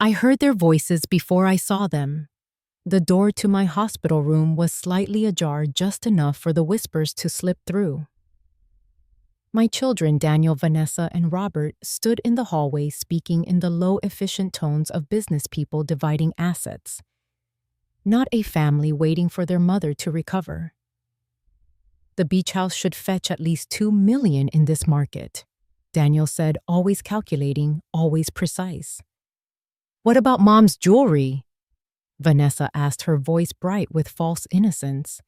I heard their voices before I saw them. The door to my hospital room was slightly ajar, just enough for the whispers to slip through. My children, Daniel, Vanessa, and Robert, stood in the hallway speaking in the low, efficient tones of business people dividing assets, not a family waiting for their mother to recover. The beach house should fetch at least $2 million in this market, Daniel said, always calculating, always precise. What about Mom's jewelry? Vanessa asked, her voice bright with false innocence.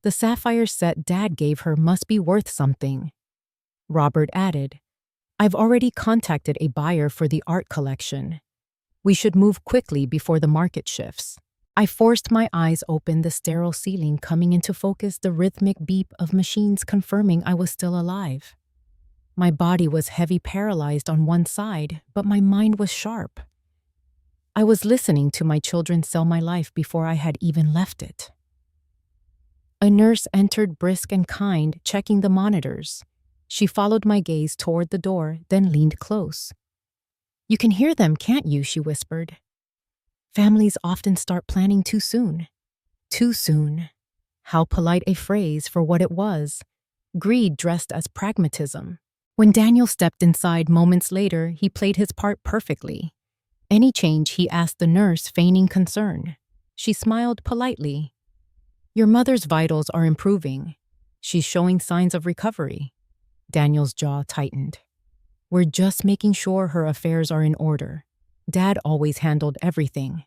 The sapphire set Dad gave her must be worth something. Robert added, I've already contacted a buyer for the art collection. We should move quickly before the market shifts. I forced my eyes open, the sterile ceiling coming into focus, the rhythmic beep of machines confirming I was still alive. My body was heavy, paralyzed on one side, but my mind was sharp. I was listening to my children sell my life before I had even left it. A nurse entered, brisk and kind, checking the monitors. She followed my gaze toward the door, then leaned close. You can hear them, can't you? She whispered. Families often start planning too soon. Too soon. How polite a phrase for what it was. Greed dressed as pragmatism. When Daniel stepped inside moments later, he played his part perfectly. Any change, he asked the nurse, feigning concern. She smiled politely. Your mother's vitals are improving. She's showing signs of recovery. Daniel's jaw tightened. We're just making sure her affairs are in order. Dad always handled everything.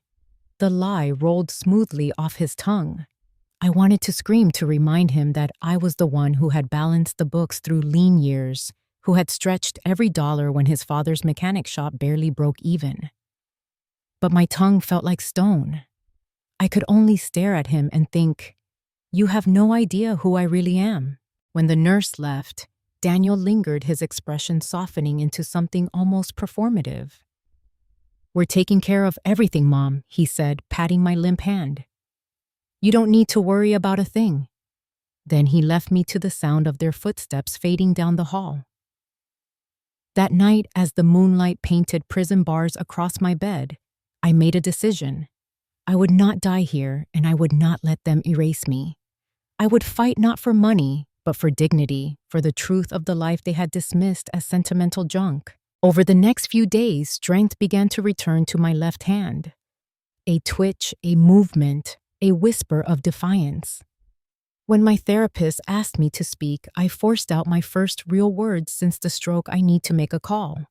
The lie rolled smoothly off his tongue. I wanted to scream to remind him that I was the one who had balanced the books through lean years, who had stretched every dollar when his father's mechanic shop barely broke even. But my tongue felt like stone. I could only stare at him and think, you have no idea who I really am. When the nurse left, Daniel lingered, his expression softening into something almost performative. We're taking care of everything, Mom, he said, patting my limp hand. You don't need to worry about a thing. Then he left me to the sound of their footsteps fading down the hall. That night, as the moonlight painted prison bars across my bed, I made a decision. I would not die here, and I would not let them erase me. I would fight not for money, but for dignity, for the truth of the life they had dismissed as sentimental junk. Over the next few days, strength began to return to my left hand. A twitch, a movement, a whisper of defiance. When my therapist asked me to speak, I forced out my first real words since the stroke. I need to make a call.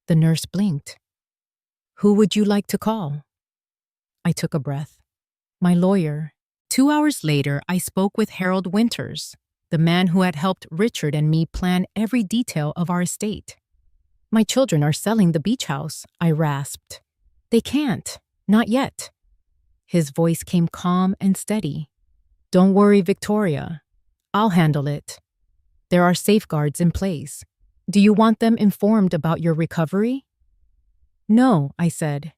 The nurse blinked. Who would you like to call? I took a breath. My lawyer. 2 hours later, I spoke with Harold Winters, the man who had helped Richard and me plan every detail of our estate. My children are selling the beach house, I rasped. They can't. Not yet. His voice came calm and steady. Don't worry, Victoria. I'll handle it. There are safeguards in place. Do you want them informed about your recovery? No, I said.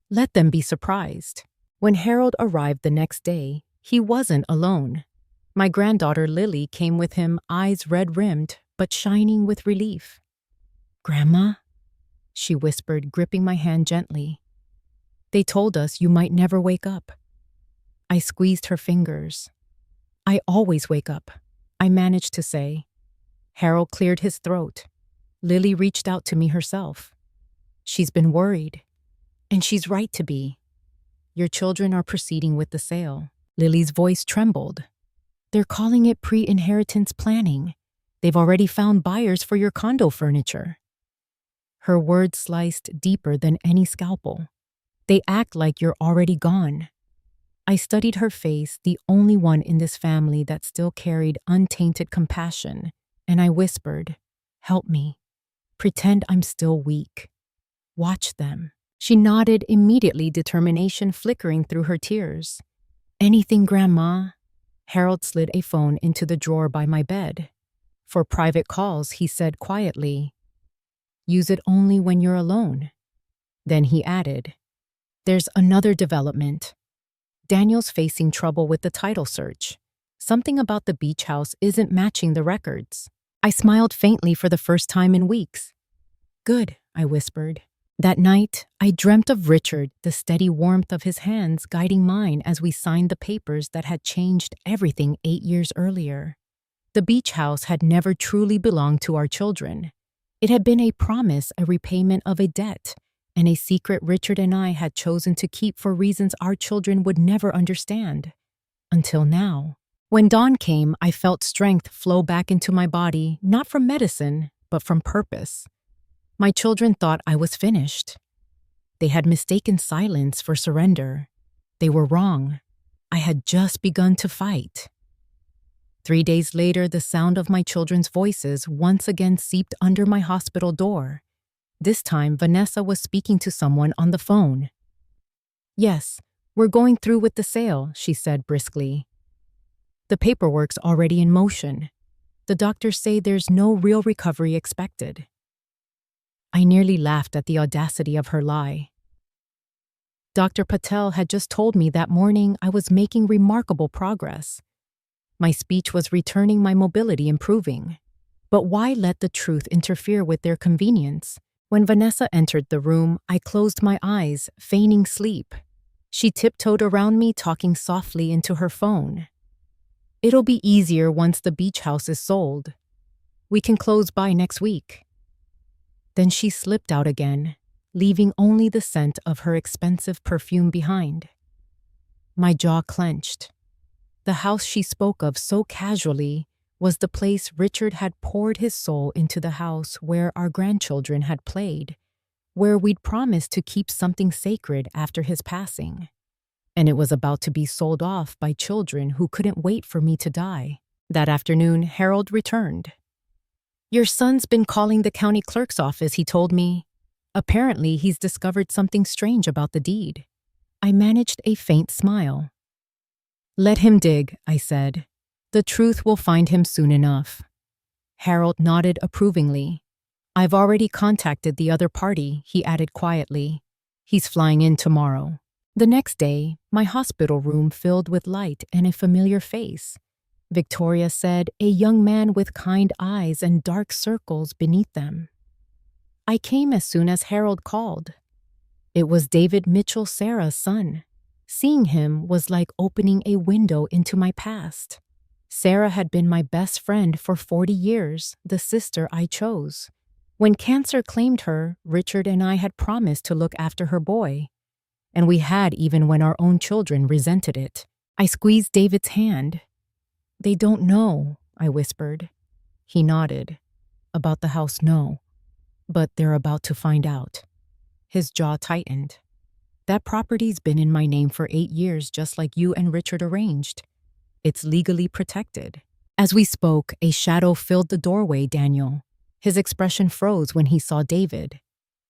Let them be surprised. When Harold arrived the next day, he wasn't alone. My granddaughter Lily came with him, eyes red-rimmed, but shining with relief. Grandma? She whispered, gripping my hand gently. They told us you might never wake up. I squeezed her fingers. I always wake up, I managed to say. Harold cleared his throat. Lily reached out to me herself. She's been worried. And she's right to be. Your children are proceeding with the sale. Lily's voice trembled. They're calling it pre-inheritance planning. They've already found buyers for your condo furniture. Her words sliced deeper than any scalpel. They act like you're already gone. I studied her face, the only one in this family that still carried untainted compassion, and I whispered, help me. Pretend I'm still weak. Watch them. She nodded immediately, determination flickering through her tears. Anything, Grandma? Harold slid a phone into the drawer by my bed. For private calls, he said quietly, use it only when you're alone. Then he added, there's another development. Daniel's facing trouble with the title search. Something about the beach house isn't matching the records. I smiled faintly for the first time in weeks. Good, I whispered. That night, I dreamt of Richard, the steady warmth of his hands guiding mine as we signed the papers that had changed everything 8 years earlier. The beach house had never truly belonged to our children. It had been a promise, a repayment of a debt, and a secret Richard and I had chosen to keep for reasons our children would never understand. Until now. When dawn came, I felt strength flow back into my body, not from medicine, but from purpose. My children thought I was finished. They had mistaken silence for surrender. They were wrong. I had just begun to fight. 3 days later, the sound of my children's voices once again seeped under my hospital door. This time, Vanessa was speaking to someone on the phone. "Yes, we're going through with the sale," she said briskly. "The paperwork's already in motion. The doctors say there's no real recovery expected." I nearly laughed at the audacity of her lie. Dr. Patel had just told me that morning I was making remarkable progress. My speech was returning, my mobility improving. But why let the truth interfere with their convenience? When Vanessa entered the room, I closed my eyes, feigning sleep. She tiptoed around me, talking softly into her phone. "It'll be easier once the beach house is sold. We can close by next week." Then she slipped out again, leaving only the scent of her expensive perfume behind. My jaw clenched. The house she spoke of so casually was the place Richard had poured his soul into, the house where our grandchildren had played, where we'd promised to keep something sacred after his passing. And it was about to be sold off by children who couldn't wait for me to die. That afternoon, Harold returned. "Your son's been calling the county clerk's office," he told me. "Apparently, he's discovered something strange about the deed." I managed a faint smile. "Let him dig," I said. "The truth will find him soon enough." Harold nodded approvingly. "I've already contacted the other party," he added quietly. "He's flying in tomorrow." The next day, my hospital room filled with light and a familiar face. Victoria said, a young man with kind eyes and dark circles beneath them. I came as soon as Harold called. It was David Mitchell, Sarah's son. Seeing him was like opening a window into my past. Sarah had been my best friend for 40 years, the sister I chose. When cancer claimed her, Richard and I had promised to look after her boy. And we had, even when our own children resented it. I squeezed David's hand. "They don't know," I whispered. He nodded. "About the house, no. But they're about to find out." His jaw tightened. "That property's been in my name for 8 years, just like you and Richard arranged. It's legally protected." As we spoke, a shadow filled the doorway, Daniel. His expression froze when he saw David.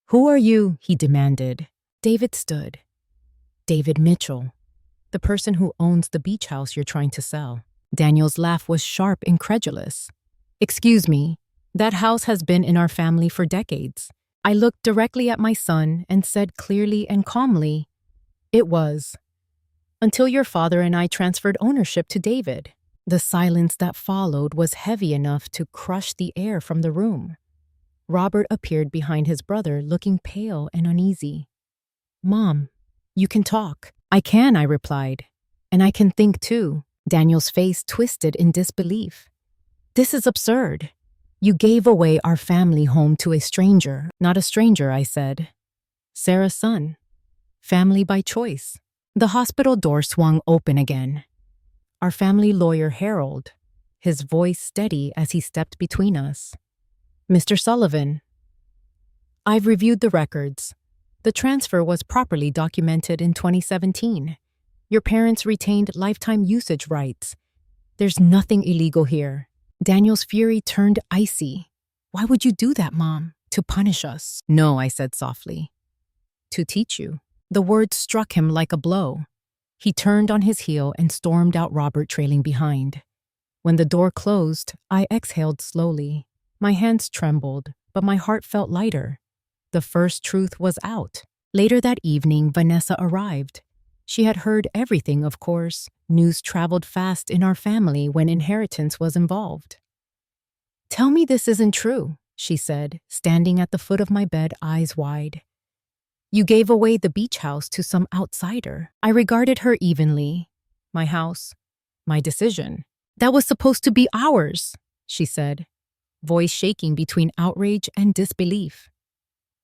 "Who are you?" he demanded. David stood. "David Mitchell, the person who owns the beach house you're trying to sell." Daniel's laugh was sharp, incredulous. "Excuse me, that house has been in our family for decades." I looked directly at my son and said clearly and calmly, "It was. Until your father and I transferred ownership to David." The silence that followed was heavy enough to crush the air from the room. Robert appeared behind his brother, looking pale and uneasy. "Mom, you can talk." "I can," I replied. "And I can think too." Daniel's face twisted in disbelief. "This is absurd. You gave away our family home to a stranger." "Not a stranger," I said. "Sarah's son. Family by choice." The hospital door swung open again. Our family lawyer, Harold, his voice steady as he stepped between us. "Mr. Sullivan, I've reviewed the records. The transfer was properly documented in 2017. Your parents retained lifetime usage rights. There's nothing illegal here." Daniel's fury turned icy. "Why would you do that, Mom? To punish us?" "No," I said softly. "To teach you." The words struck him like a blow. He turned on his heel and stormed out, Robert trailing behind. When the door closed, I exhaled slowly. My hands trembled, but my heart felt lighter. The first truth was out. Later that evening, Vanessa arrived. She had heard everything, of course. News traveled fast in our family when inheritance was involved. "Tell me this isn't true," she said, standing at the foot of my bed, eyes wide. You gave away the beach house to some outsider. I regarded her evenly. My house, my decision. That was supposed to be ours, she said, voice shaking between outrage and disbelief.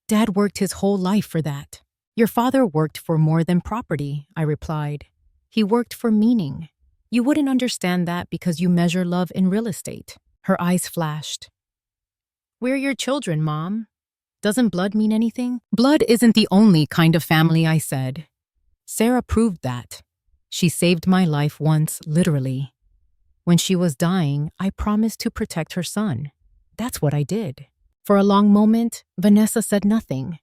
Dad worked his whole life for that. Your father worked for more than property, I replied. He worked for meaning. You wouldn't understand that because you measure love in real estate. Her eyes flashed. We're your children, Mom. Doesn't blood mean anything? Blood isn't the only kind of family, I said. Sarah proved that. She saved my life once, literally. When she was dying, I promised to protect her son. That's what I did. For a long moment, Vanessa said nothing.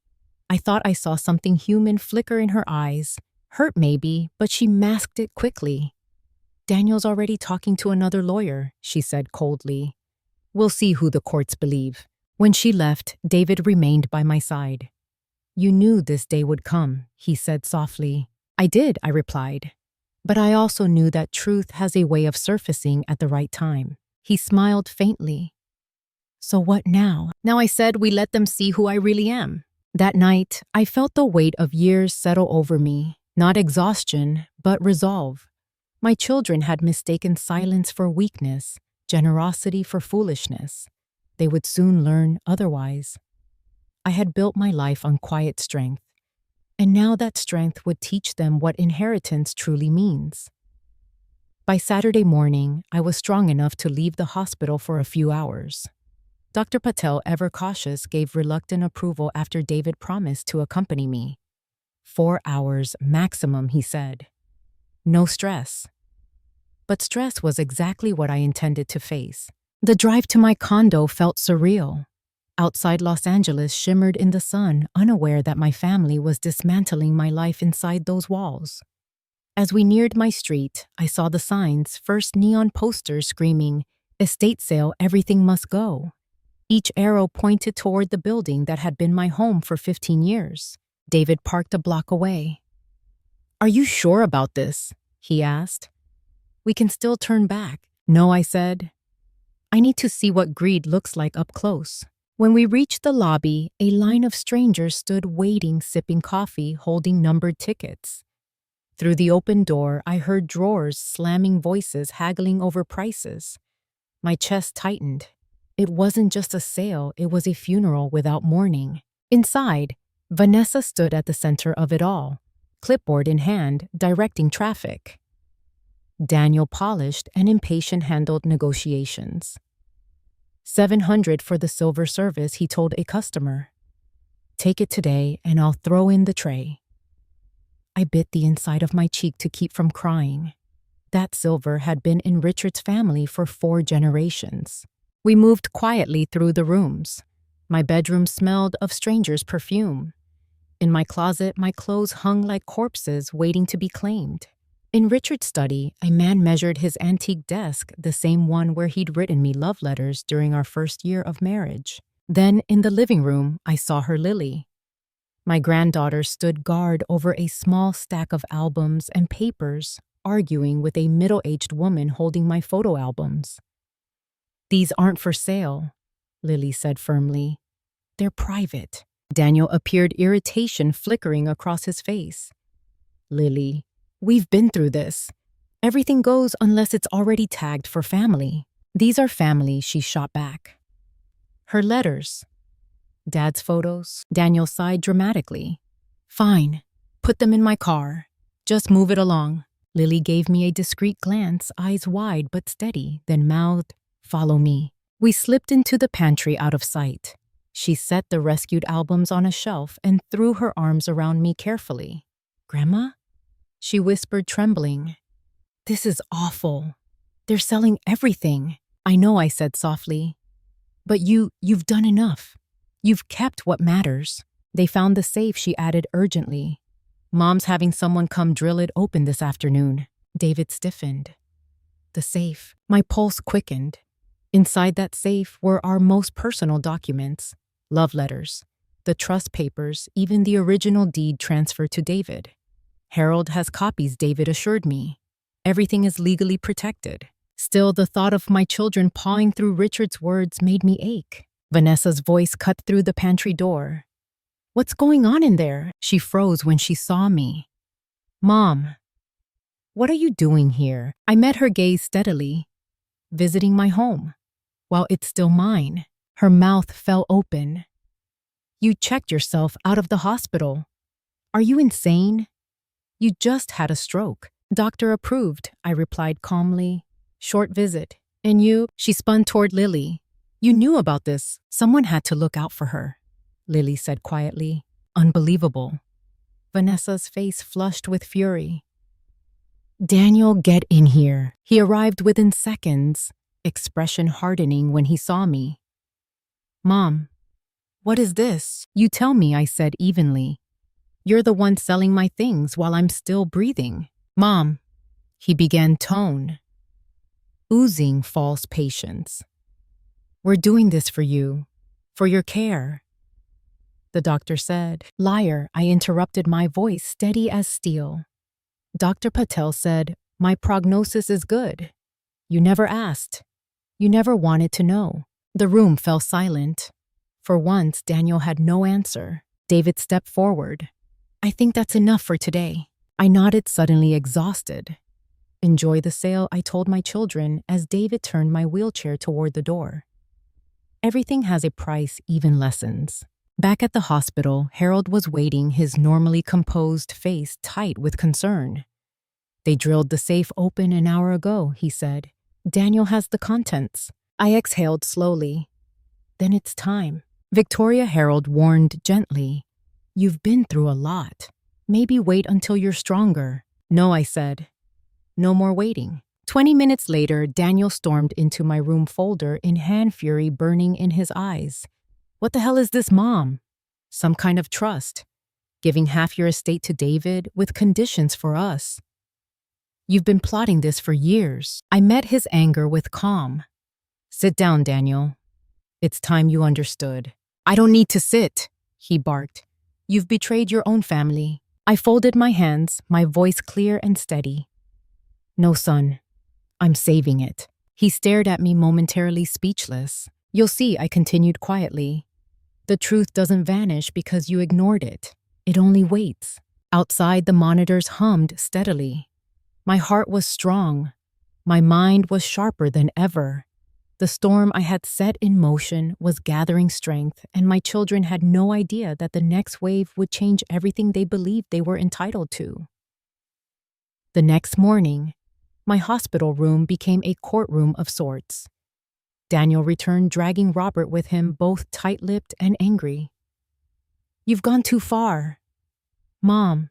I thought I saw something human flicker in her eyes. Hurt maybe, but she masked it quickly. Daniel's already talking to another lawyer, she said coldly. We'll see who the courts believe. When she left, David remained by my side. You knew this day would come, he said softly. I did, I replied. But I also knew that truth has a way of surfacing at the right time. He smiled faintly. So what now? Now, I said, we let them see who I really am. That night, I felt the weight of years settle over me. Not exhaustion, but resolve. My children had mistaken silence for weakness, generosity for foolishness. They would soon learn otherwise. I had built my life on quiet strength, and now that strength would teach them what inheritance truly means. By Saturday morning, I was strong enough to leave the hospital for a few hours. Dr. Patel, ever cautious, gave reluctant approval after David promised to accompany me. 4 hours maximum, he said. No stress. But stress was exactly what I intended to face. The drive to my condo felt surreal. Outside Los Angeles shimmered in the sun, unaware that my family was dismantling my life inside those walls. As we neared my street, I saw the signs, first neon posters screaming, "Estate sale, everything must go." Each arrow pointed toward the building that had been my home for 15 years. David parked a block away. Are you sure about this? He asked. We can still turn back. No, I said. I need to see what greed looks like up close. When we reached the lobby, a line of strangers stood waiting, sipping coffee, holding numbered tickets. Through the open door, I heard drawers slamming, voices haggling over prices. My chest tightened. It wasn't just a sale, it was a funeral without mourning. Inside, Vanessa stood at the center of it all, clipboard in hand, directing traffic. Daniel polished and impatient handled negotiations. $700 for the silver service, he told a customer. Take it today and I'll throw in the tray. I bit the inside of my cheek to keep from crying. That silver had been in Richard's family for 4 generations. We moved quietly through the rooms. My bedroom smelled of strangers' perfume. In my closet, my clothes hung like corpses waiting to be claimed. In Richard's study, a man measured his antique desk, the same one where he'd written me love letters during our first year of marriage. Then, in the living room, I saw her Lily. My granddaughter stood guard over a small stack of albums and papers, arguing with a middle-aged woman holding my photo albums. These aren't for sale, Lily said firmly. They're private. Daniel appeared, irritation flickering across his face. Lily, we've been through this. Everything goes unless it's already tagged for family. These are family, she shot back. Her letters. Dad's photos. Daniel sighed dramatically. Fine. Put them in my car. Just move it along. Lily gave me a discreet glance, eyes wide but steady, then mouthed, Follow me. We slipped into the pantry out of sight. She set the rescued albums on a shelf and threw her arms around me carefully. Grandma? She whispered, trembling. This is awful. They're selling everything. I know, I said softly. But you've done enough. You've kept what matters. They found the safe, she added urgently. Mom's having someone come drill it open this afternoon. David stiffened. The safe. My pulse quickened. Inside that safe were our most personal documents, love letters, the trust papers, even the original deed transferred to David. Harold has copies, David assured me. Everything is legally protected. Still, the thought of my children pawing through Richard's words made me ache. Vanessa's voice cut through the pantry door. What's going on in there? She froze when she saw me. Mom, what are you doing here? I met her gaze steadily. Visiting my home. While it's still mine. Her mouth fell open. You checked yourself out of the hospital. Are you insane? You just had a stroke. Doctor approved, I replied calmly. Short visit. And you? She spun toward Lily. You knew about this. Someone had to look out for her. Lily said quietly. Unbelievable. Vanessa's face flushed with fury. Daniel, get in here. He arrived within seconds, expression hardening when he saw me. Mom, what is this? You tell me, I said evenly. You're the one selling my things while I'm still breathing. Mom, he began tone, oozing false patience. We're doing this for you, for your care. The doctor said. Liar, I interrupted, my voice steady as steel. Dr. Patel said, my prognosis is good. You never asked. You never wanted to know. The room fell silent. For once, Daniel had no answer. David stepped forward. I think that's enough for today. I nodded, suddenly exhausted. Enjoy the sale, I told my children as David turned my wheelchair toward the door. Everything has a price, even lessons. Back at the hospital, Harold was waiting, his normally composed face tight with concern. They drilled the safe open an hour ago, he said. Daniel has the contents. I exhaled slowly. Then it's time. Victoria, Harold warned gently. You've been through a lot. Maybe wait until you're stronger. No, I said. No more waiting. 20 minutes later, Daniel stormed into my room, folder in hand, fury burning in his eyes. What the hell is this, Mom? Some kind of trust. Giving half your estate to David with conditions for us. You've been plotting this for years. I met his anger with calm. Sit down, Daniel. It's time you understood. I don't need to sit, he barked. You've betrayed your own family. I folded my hands, my voice clear and steady. No, son. I'm saving it. He stared at me, momentarily speechless. You'll see, I continued quietly. The truth doesn't vanish because you ignored it. It only waits. Outside, the monitors hummed steadily. My heart was strong. My mind was sharper than ever. The storm I had set in motion was gathering strength, and my children had no idea that the next wave would change everything they believed they were entitled to. The next morning, my hospital room became a courtroom of sorts. Daniel returned, dragging Robert with him, both tight-lipped and angry. You've gone too far. Mom.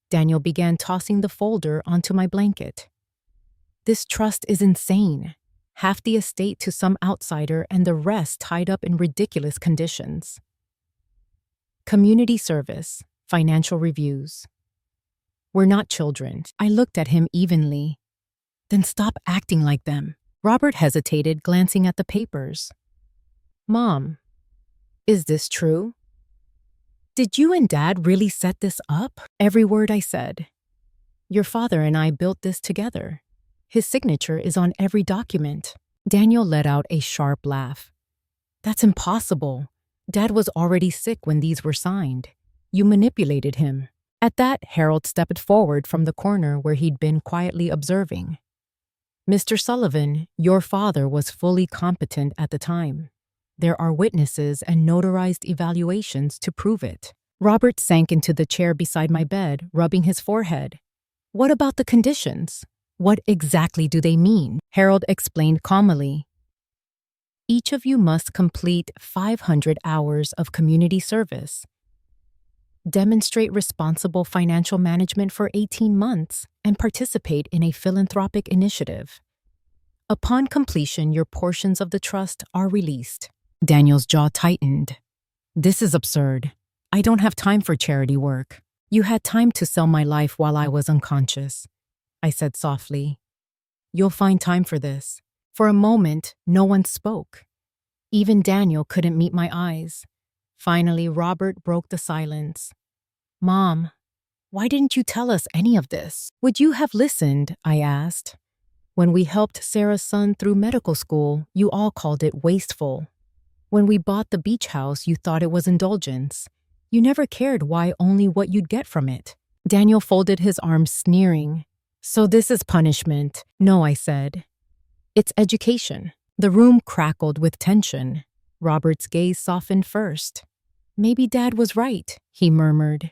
Daniel began tossing the folder onto my blanket. This trust is insane. Half the estate to some outsider and the rest tied up in ridiculous conditions. Community service, financial reviews. We're not children. I looked at him evenly. Then stop acting like them. Robert hesitated, glancing at the papers. Mom, is this true? Did you and Dad really set this up? Every word I said. Your father and I built this together. His signature is on every document. Daniel let out a sharp laugh. That's impossible. Dad was already sick when these were signed. You manipulated him. At that, Harold stepped forward from the corner where he'd been quietly observing. Mr. Sullivan, your father was fully competent at the time. There are witnesses and notarized evaluations to prove it. Robert sank into the chair beside my bed, rubbing his forehead. What about the conditions? What exactly do they mean? Harold explained calmly. Each of you must complete 500 hours of community service, demonstrate responsible financial management for 18 months, and participate in a philanthropic initiative. Upon completion, your portions of the trust are released. Daniel's jaw tightened. This is absurd. I don't have time for charity work. You had time to sell my life while I was unconscious, I said softly. You'll find time for this. For a moment, no one spoke. Even Daniel couldn't meet my eyes. Finally, Robert broke the silence. Mom, why didn't you tell us any of this? Would you have listened? I asked. When we helped Sarah's son through medical school, you all called it wasteful. When we bought the beach house, you thought it was indulgence. You never cared why, only what you'd get from it. Daniel folded his arms, sneering. So this is punishment? No, I said. It's education. The room crackled with tension. Robert's gaze softened first. Maybe Dad was right, he murmured.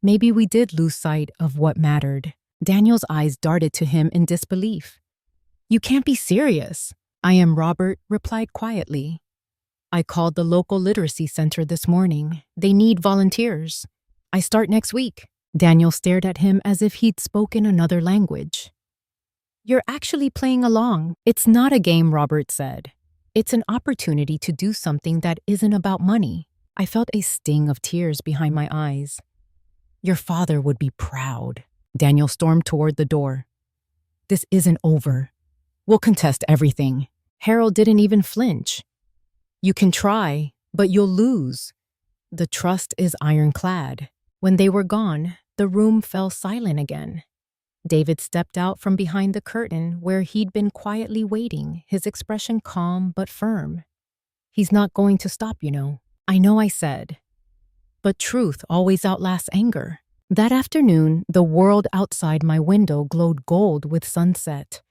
Maybe we did lose sight of what mattered. Daniel's eyes darted to him in disbelief. You can't be serious. I am, Robert replied quietly. I called the local literacy center this morning. They need volunteers. I start next week. Daniel stared at him as if he'd spoken another language. You're actually playing along. It's not a game, Robert said. It's an opportunity to do something that isn't about money. I felt a sting of tears behind my eyes. Your father would be proud. Daniel stormed toward the door. This isn't over. We'll contest everything. Harold didn't even flinch. You can try, but you'll lose. The trust is ironclad. When they were gone, the room fell silent again. David stepped out from behind the curtain where he'd been quietly waiting, his expression calm but firm. He's not going to stop, you know. I know, I said. But truth always outlasts anger. That afternoon, the world outside my window glowed gold with sunset.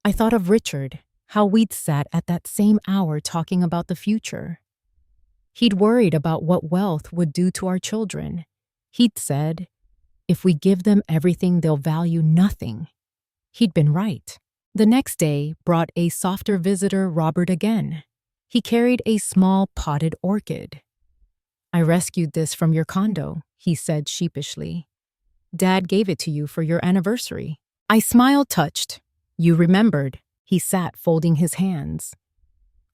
I thought of Richard, how we'd sat at that same hour talking about the future. He'd worried about what wealth would do to our children. He'd said, if we give them everything, they'll value nothing. He'd been right. The next day brought a softer visitor, Robert, again. He carried a small potted orchid. I rescued this from your condo, he said sheepishly. Dad gave it to you for your anniversary. I smiled, touched. You remembered. He sat folding his hands.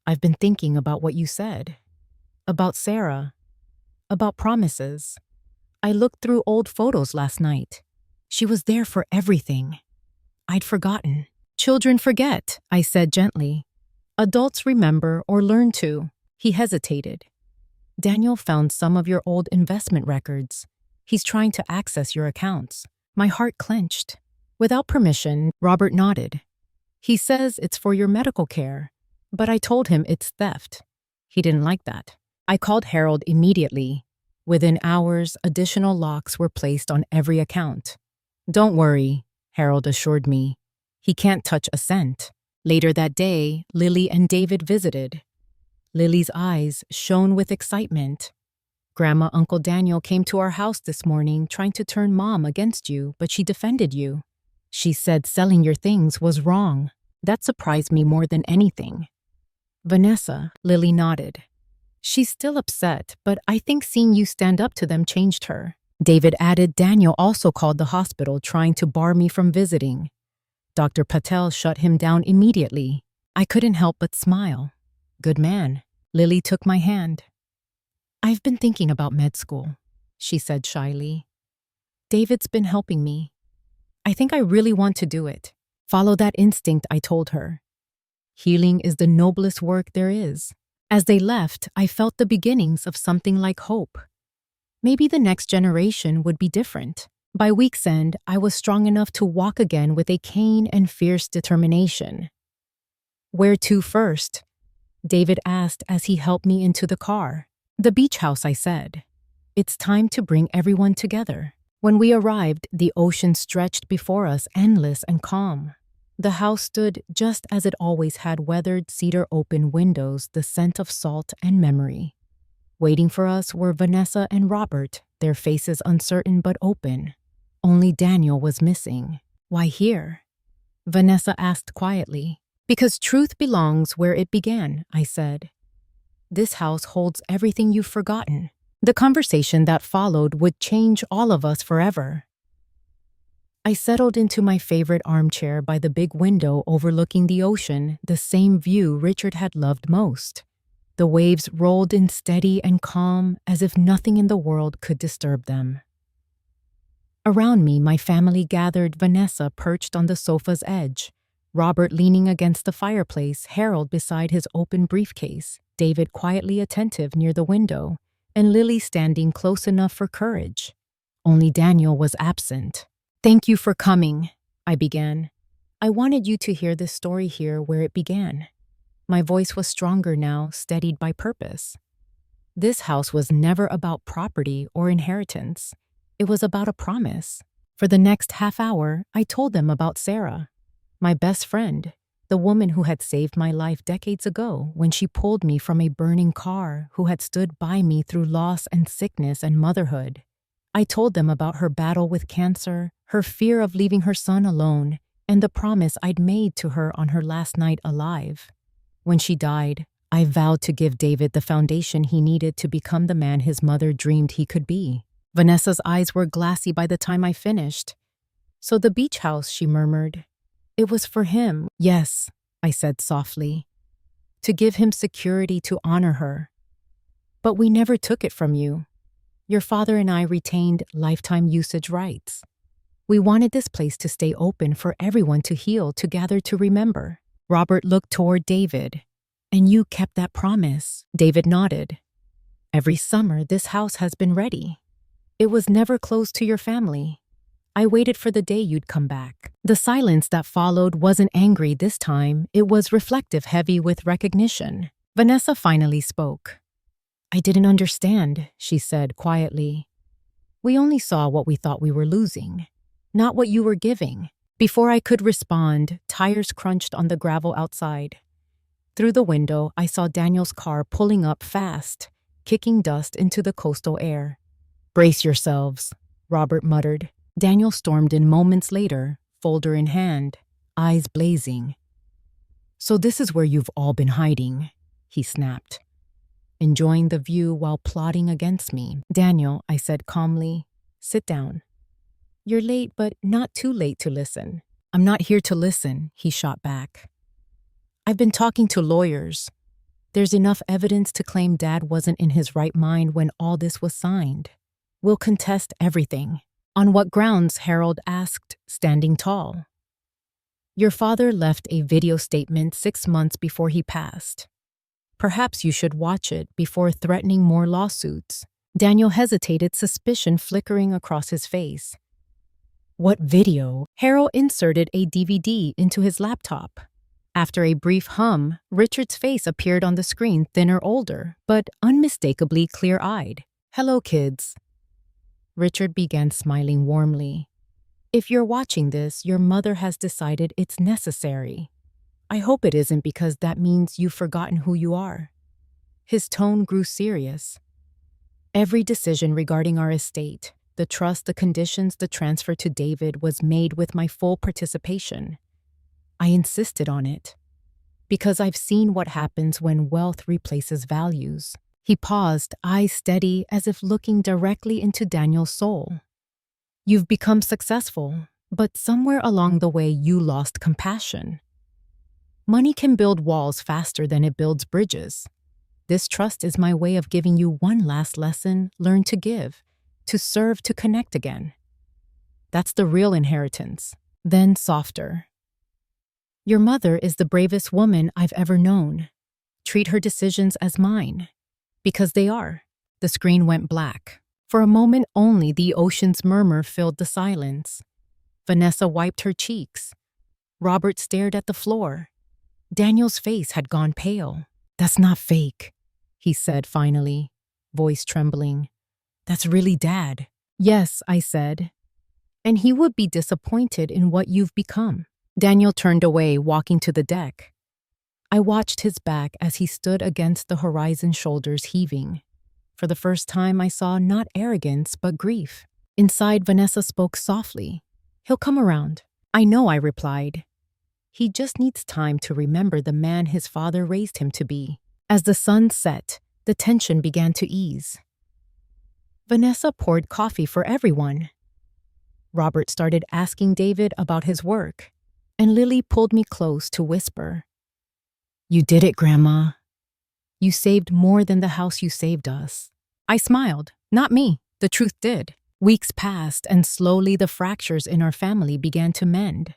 I've been thinking about what you said. About Sarah. About promises. I looked through old photos last night. She was there for everything. I'd forgotten. Children forget, I said gently. Adults remember or learn to. He hesitated. Daniel found some of your old investment records. He's trying to access your accounts. My heart clenched. Without permission, Robert nodded. He says it's for your medical care, but I told him it's theft. He didn't like that. I called Harold immediately. Within hours, additional locks were placed on every account. Don't worry, Harold assured me. He can't touch a cent. Later that day, Lily and David visited. Lily's eyes shone with excitement. Grandma, Uncle Daniel came to our house this morning trying to turn Mom against you, but she defended you. She said selling your things was wrong. That surprised me more than anything. Vanessa, Lily nodded. She's still upset, but I think seeing you stand up to them changed her. David added, Daniel also called the hospital trying to bar me from visiting. Dr. Patel shut him down immediately. I couldn't help but smile. Good man. Lily took my hand. I've been thinking about med school, she said shyly. David's been helping me. I think I really want to do it. Follow that instinct, I told her. Healing is the noblest work there is. As they left, I felt the beginnings of something like hope. Maybe the next generation would be different. By week's end, I was strong enough to walk again with a keen and fierce determination. Where to first? David asked as he helped me into the car. The beach house, I said. It's time to bring everyone together. When we arrived, the ocean stretched before us, endless and calm. The house stood just as it always had, weathered cedar open windows, the scent of salt and memory. Waiting for us were Vanessa and Robert, their faces uncertain but open. Only Daniel was missing. Why here? Vanessa asked quietly. Because truth belongs where it began, I said. This house holds everything you've forgotten. The conversation that followed would change all of us forever. I settled into my favorite armchair by the big window overlooking the ocean, the same view Richard had loved most. The waves rolled in steady and calm, as if nothing in the world could disturb them. Around me, my family gathered, Vanessa perched on the sofa's edge, Robert leaning against the fireplace, Harold beside his open briefcase, David quietly attentive near the window, and Lily standing close enough for courage. Only Daniel was absent. Thank you for coming, I began. I wanted you to hear this story here where it began. My voice was stronger now, steadied by purpose. This house was never about property or inheritance. It was about a promise. For the next half hour, I told them about Sarah, my best friend, the woman who had saved my life decades ago when she pulled me from a burning car, who had stood by me through loss and sickness and motherhood. I told them about her battle with cancer, her fear of leaving her son alone, and the promise I'd made to her on her last night alive. When she died, I vowed to give David the foundation he needed to become the man his mother dreamed he could be. Vanessa's eyes were glassy by the time I finished. "So the beach house," she murmured. "It was for him." "Yes," I said softly. "To give him security, to honor her. But we never took it from you. Your father and I retained lifetime usage rights. We wanted this place to stay open for everyone to heal, to gather, to remember." Robert looked toward David. "And you kept that promise." David nodded. "Every summer, this house has been ready. It was never closed to your family. I waited for the day you'd come back." The silence that followed wasn't angry this time. It was reflective, heavy with recognition. Vanessa finally spoke. "I didn't understand," she said quietly. "We only saw what we thought we were losing, not what you were giving." Before I could respond, tires crunched on the gravel outside. Through the window, I saw Daniel's car pulling up fast, kicking dust into the coastal air. "Brace yourselves," Robert muttered. Daniel stormed in moments later, folder in hand, eyes blazing. "So this is where you've all been hiding," he snapped, enjoying the view while plotting against me. "Daniel," I said calmly, "sit down. You're late, but not too late to listen." "I'm not here to listen," he shot back. "I've been talking to lawyers. There's enough evidence to claim Dad wasn't in his right mind when all this was signed. We'll contest everything." "On what grounds?" Harold asked, standing tall. "Your father left a video statement 6 months before he passed. Perhaps you should watch it before threatening more lawsuits." Daniel hesitated, suspicion flickering across his face. "What video?" Harold inserted a DVD into his laptop. After a brief hum, Richard's face appeared on the screen, thinner, older, but unmistakably clear-eyed. "Hello, kids." Richard began smiling warmly. "If you're watching this, your mother has decided it's necessary. I hope it isn't, because that means you've forgotten who you are." His tone grew serious. "Every decision regarding our estate, the trust, the conditions, the transfer to David, was made with my full participation. I insisted on it, because I've seen what happens when wealth replaces values." He paused, eyes steady, as if looking directly into Daniel's soul. "You've become successful, but somewhere along the way you lost compassion. Money can build walls faster than it builds bridges. This trust is my way of giving you one last lesson: learn to give, to serve, to connect again. That's the real inheritance." Then softer. "Your mother is the bravest woman I've ever known. Treat her decisions as mine. Because they are." The screen went black. For a moment only, the ocean's murmur filled the silence. Vanessa wiped her cheeks. Robert stared at the floor. Daniel's face had gone pale. "That's not fake," he said finally, voice trembling. "That's really Dad." "Yes," I said. "And he would be disappointed in what you've become." Daniel turned away, walking to the deck. I watched his back as he stood against the horizon, shoulders heaving. For the first time, I saw not arrogance, but grief. Inside, Vanessa spoke softly. "He'll come around." "I know," I replied. "He just needs time to remember the man his father raised him to be." As the sun set, the tension began to ease. Vanessa poured coffee for everyone. Robert started asking David about his work, and Lily pulled me close to whisper, "You did it, Grandma. You saved more than the house you saved us." I smiled. Not me. The truth did. Weeks passed, and slowly the fractures in our family began to mend.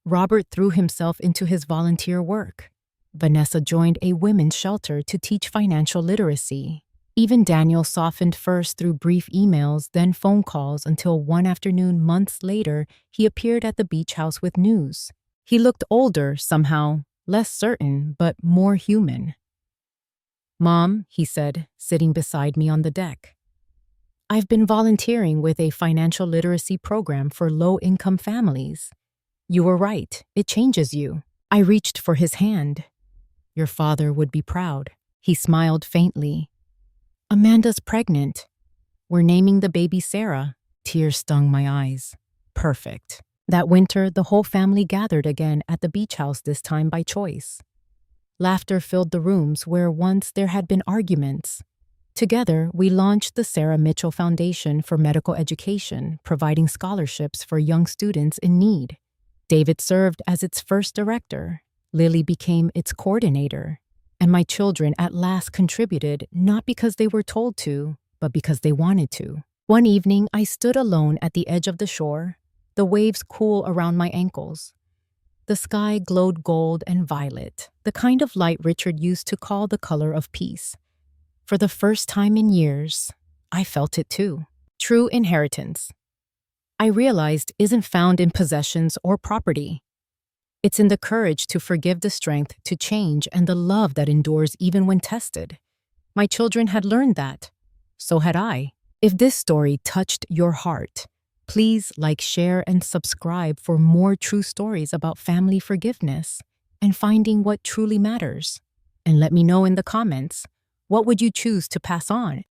Robert threw himself into his volunteer work. Vanessa joined a women's shelter to teach financial literacy. Even Daniel softened, first through brief emails, then phone calls, until one afternoon, months later, he appeared at the beach house with news. He looked older, somehow, less certain, but more human. "Mom," he said, sitting beside me on the deck, "I've been volunteering with a financial literacy program for low-income families. You were right, it changes you." I reached for his hand. "Your father would be proud." He smiled faintly. "Amanda's pregnant. We're naming the baby Sarah." Tears stung my eyes. Perfect. That winter, the whole family gathered again at the beach house, this time by choice. Laughter filled the rooms where once there had been arguments. Together, we launched the Sarah Mitchell Foundation for Medical Education, providing scholarships for young students in need. David served as its first director. Lily became its coordinator. And my children at last contributed, not because they were told to, but because they wanted to. One evening, I stood alone at the edge of the shore, the waves cool around my ankles. The sky glowed gold and violet, the kind of light Richard used to call the color of peace. For the first time in years, I felt it too. True inheritance, I realized, isn't found in possessions or property. It's in the courage to forgive, the strength to change, and the love that endures even when tested. My children had learned that. So had I. If this story touched your heart, please like, share, and subscribe for more true stories about family forgiveness and finding what truly matters. And let me know in the comments, what would you choose to pass on?